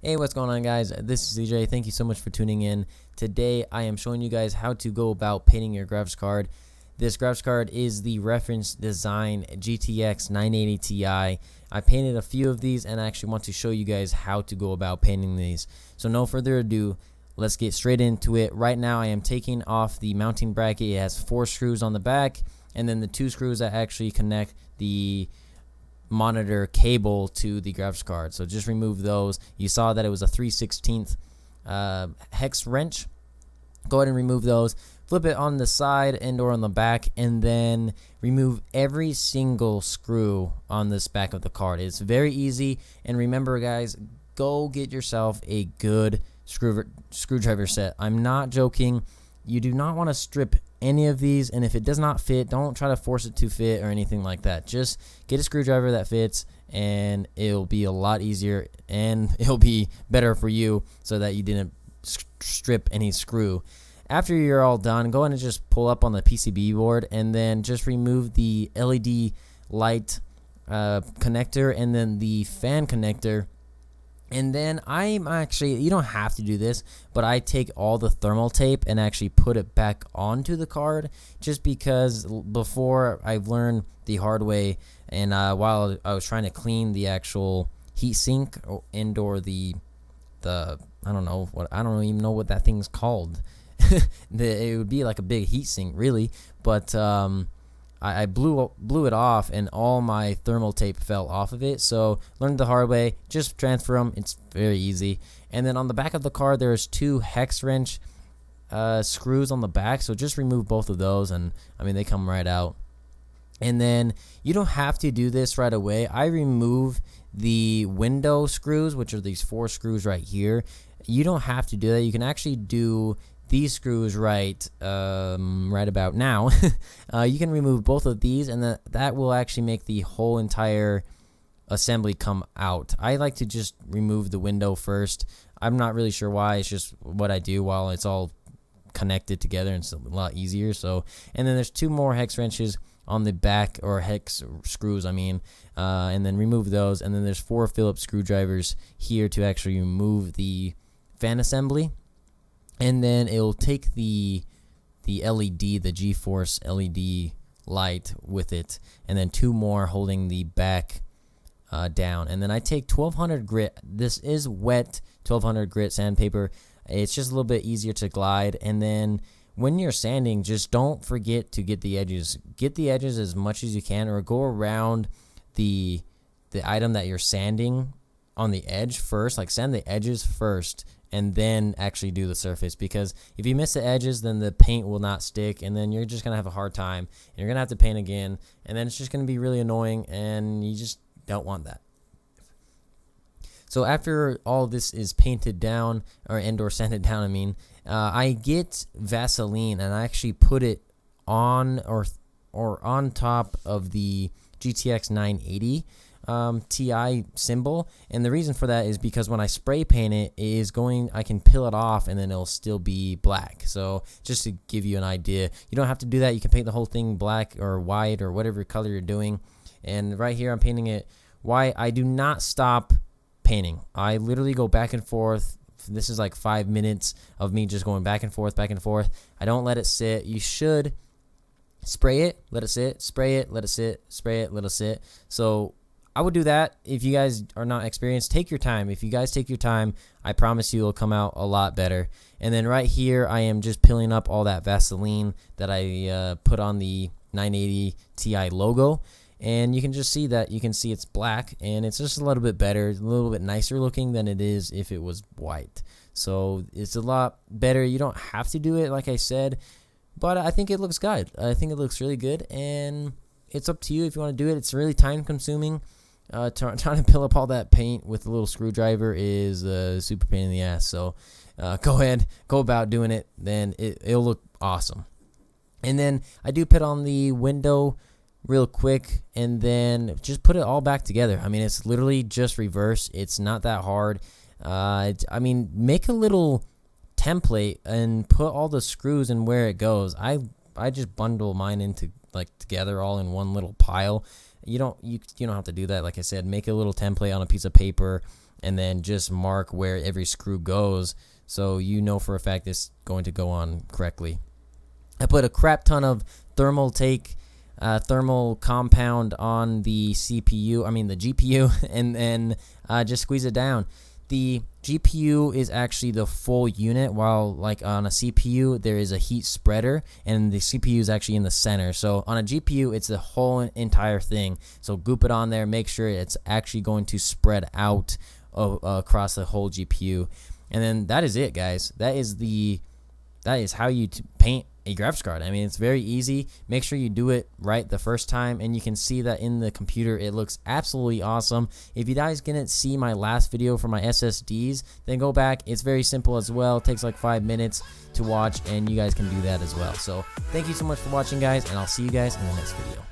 Hey, what's going on, guys? This is CJ. Thank you so much for tuning in. Today, I am showing you guys how to go about painting your graphics card. This graphics card is the Reference Design GTX 980 Ti. I painted a few of these, and I actually want to show you guys how to go about painting these. So no further ado, let's get straight into it. Right now, I am taking off the mounting bracket. It has 4 screws on the back, and then the 2 screws that actually connect the monitor cable to the graphics card. So just remove those. You saw that it was a 3/16 hex wrench. Go ahead and remove those. Flip it on the side and or on the back, and then remove every single screw on this back of the card. It's very easy. And remember, guys, go get yourself a good screwdriver set. I'm not joking. You do not want to strip any of these, and if it does not fit, don't try to force it to fit or anything like that. Just get a screwdriver that fits, and it'll be a lot easier, and it'll be better for you so that you didn't strip any screw. After you're all done, go ahead and just pull up on the PCB board, and then just remove the LED light connector and then the fan connector. And then you don't have to do this, but I take all the thermal tape and actually put it back onto the card, just because before I've learned the hard way, and while I was trying to clean the actual heatsink and/or the I don't even know what that thing's called. It would be like a big heatsink, really, but I blew it off, and all my thermal tape fell off of it. So learned the hard way. Just transfer them. It's very easy. And then on the back of the card, there's 2 hex wrench screws on the back. So just remove both of those, and I mean, they come right out. And then you don't have to do this right away. I remove the window screws, which are these 4 screws right here. You don't have to do that. You can actually do these screws right about now. You can remove both of these, and that will actually make the whole entire assembly come out. I like to just remove the window first. I'm not really sure why. It's just what I do while it's all connected together, and it's a lot easier. So, and then there's 2 more hex wrenches on the back, or hex screws, I mean, and then remove those. And then there's 4 Phillips screwdrivers here to actually remove the fan assembly. And then it will take the LED, the GeForce LED light with it, and then 2 more holding the back down. And then I take 1200 grit. This is wet 1200 grit sandpaper. It's just a little bit easier to glide. And then when you're sanding, just don't forget to get the edges. Get the edges as much as you can, or go around the item that you're sanding on the edge first. Like, sand the edges first, and then actually do the surface, because if you miss the edges, then the paint will not stick, and then you're just gonna have a hard time, and you're gonna have to paint again, and then it's just gonna be really annoying, and you just don't want that. So after all this is painted down, or sanded down, I mean, I get Vaseline, and I actually put it on or on top of the GTX 980 Ti symbol. And the reason for that is because when I spray paint it, I can peel it off, and then it'll still be black. So just to give you an idea, you don't have to do that. You can paint the whole thing black or white or whatever color you're doing. And right here I'm painting it white. I do not stop painting. I literally go back and forth. This is like 5 minutes of me just going back and forth, back and forth. I don't let it sit. You should spray it, let it sit, spray it, let it sit, spray it, let it sit. So I would do that. If you guys are not experienced, take your time. If you guys take your time, I promise you it'll come out a lot better. And then right here, I am just peeling up all that Vaseline that I put on the 980 Ti logo. And you can just see that. You can see it's black, and it's just a little bit better, a little bit nicer looking than it is if it was white. So it's a lot better. You don't have to do it, like I said, but I think it looks good. I think it looks really good, and it's up to you if you want to do it. It's really time consuming. Trying to peel up all that paint with a little screwdriver is a super pain in the ass. So go about doing it, then it'll look awesome. And then I do put on the window real quick, and then just put it all back together. I mean, it's literally just reverse. It's not that hard. I mean, make a little template and put all the screws in where it goes. I just bundle mine into together all in one little pile. You don't have to do that. Like I said, make a little template on a piece of paper and then just mark where every screw goes, so you know for a fact it's going to go on correctly. I put a crap ton of thermal compound on the GPU, and then just squeeze it down. The GPU is actually the full unit, while like on a CPU there is a heat spreader, and the CPU is actually in the center. So on a GPU it's the whole entire thing. So goop it on there, make sure it's actually going to spread out across the whole GPU, and then that is it, guys. That is how you paint a graphics card. I mean, it's very easy. Make sure you do it right the first time, and you can see that in the computer it looks absolutely awesome. If you guys didn't see my last video for my SSDs, then go back. It's very simple as well. It takes like 5 minutes to watch, and you guys can do that as well. So thank you so much for watching, guys, and I'll see you guys in the next video.